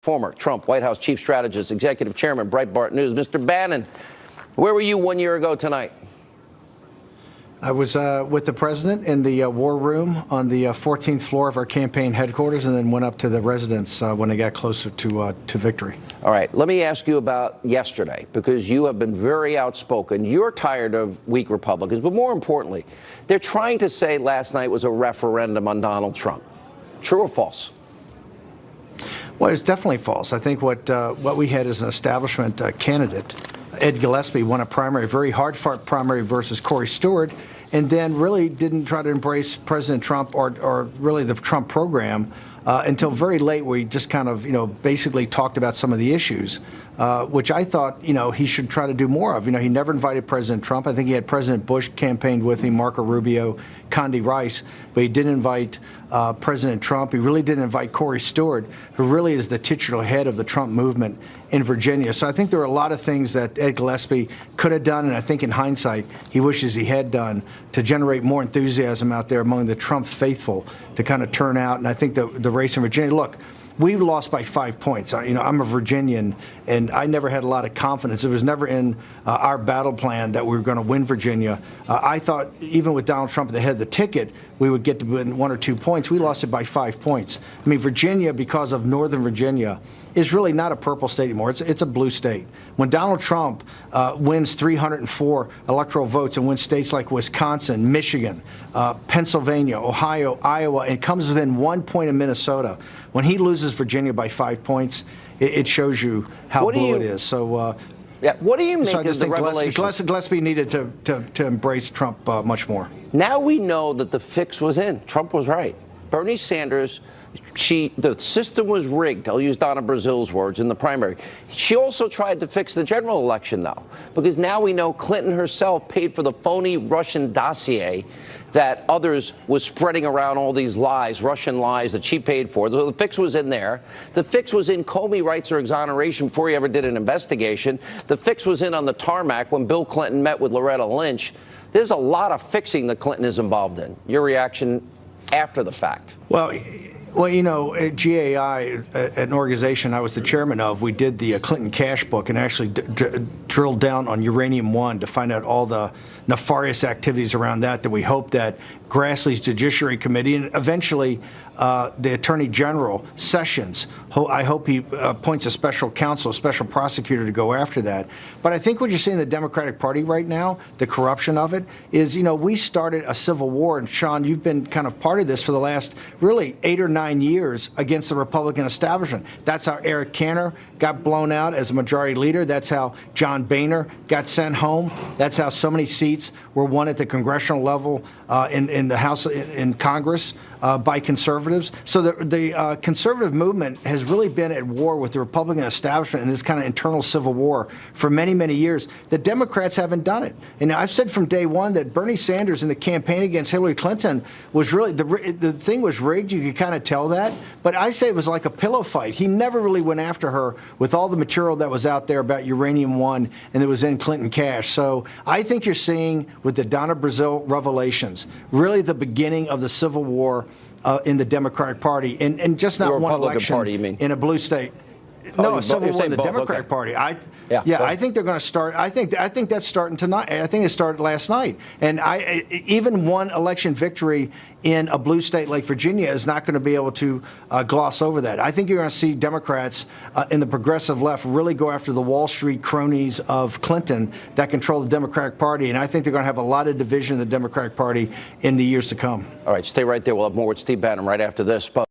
Former Trump White House chief strategist, executive chairman, Breitbart News. Mr. Bannon, where were you 1 year ago tonight? I was with the president in the war room on the 14th floor of our campaign headquarters, and then went up to the residence when I got closer to victory. All right, let me ask you about yesterday, because you have been very outspoken. You're tired of weak Republicans, but more importantly, they're trying to say last night was a referendum on Donald Trump. True or false? Well, it's definitely false. I think what we had is an establishment candidate. Ed Gillespie won a primary, very hard-fought primary versus Corey Stewart, and then really didn't try to embrace President Trump or really the Trump program until very late, where he just kind of, basically talked about some of the issues, which I thought, he should try to do more of. He never invited President Trump. I think he had President Bush campaigned with him, Marco Rubio, Condi Rice, but he didn't invite President Trump. He really didn't invite Corey Stewart, who really is the titular head of the Trump movement in Virginia. So I think there are a lot of things that Ed Gillespie could have done, and I think in hindsight, he wishes he had done, to generate more enthusiasm out there among the Trump faithful to kind of turn out. And I think the race in Virginia, look, we lost by 5 points. I'm a Virginian, and I never had a lot of confidence. It was never in our battle plan that we were going to win Virginia. I thought even with Donald Trump at the head of the ticket, we would get to win 1 or 2 points. We lost it by 5 points. I mean, Virginia, because of Northern Virginia, is really not a purple state anymore. It's a blue state. When Donald Trump wins 304 electoral votes and wins states like Wisconsin, Michigan, Pennsylvania, Ohio, Iowa, and comes within 1 point of Minnesota, when he loses Virginia by 5 points, it shows you how blue it is. So, yeah, what do you make so of the revelation? Gillespie needed to embrace Trump much more. Now we know that the fix was in. Trump was right. Bernie Sanders, the system was rigged. I'll use Donna Brazil's words in the primary. She also tried to fix the general election, though, because now we know Clinton herself paid for the phony Russian dossier that others was spreading around, all these lies, Russian lies that she paid for. The fix was in there. The fix was in Comey rights or exoneration before he ever did an investigation. The fix was in on the tarmac when Bill Clinton met with Loretta Lynch. There's a lot of fixing that Clinton is involved in. Your reaction after the fact? Well, at GAI, an organization I was the chairman of, we did the Clinton Cash Book and actually drilled down on Uranium One to find out all the nefarious activities around that we hope that Grassley's Judiciary Committee and eventually the Attorney General, Sessions, I hope he appoints a special counsel, a special prosecutor to go after that. But I think what you're seeing in the Democratic Party right now, the corruption of it, is, we started a civil war, and Sean, you've been kind of part of this for the last really 8 or 9 years against the Republican establishment. That's how Eric Cantor got blown out as a majority leader. That's how John Boehner got sent home. That's how so many seats were won at the congressional level in the House, in Congress, by conservatives. So the conservative movement has really been at war with the Republican establishment in this kind of internal civil war for many, many years. The Democrats haven't done it. And I've said from day one that Bernie Sanders in the campaign against Hillary Clinton was really, the thing was rigged. You could kind of tell that. But I say it was like a pillow fight. He never really went after her with all the material that was out there about Uranium One and that was in Clinton Cash. So I think you're seeing with the Donna Brazil revelations really the beginning of the civil war in the Democratic Party, and just not one election Party, you mean? In a blue state. No, a civil war in the Democratic Party. I think they're going to start. I think that's starting tonight. I think it started last night. And even one election victory in a blue state like Virginia is not going to be able to gloss over that. I think you're going to see Democrats in the progressive left really go after the Wall Street cronies of Clinton that control the Democratic Party. And I think they're going to have a lot of division in the Democratic Party in the years to come. All right, stay right there. We'll have more with Steve Bannon right after this.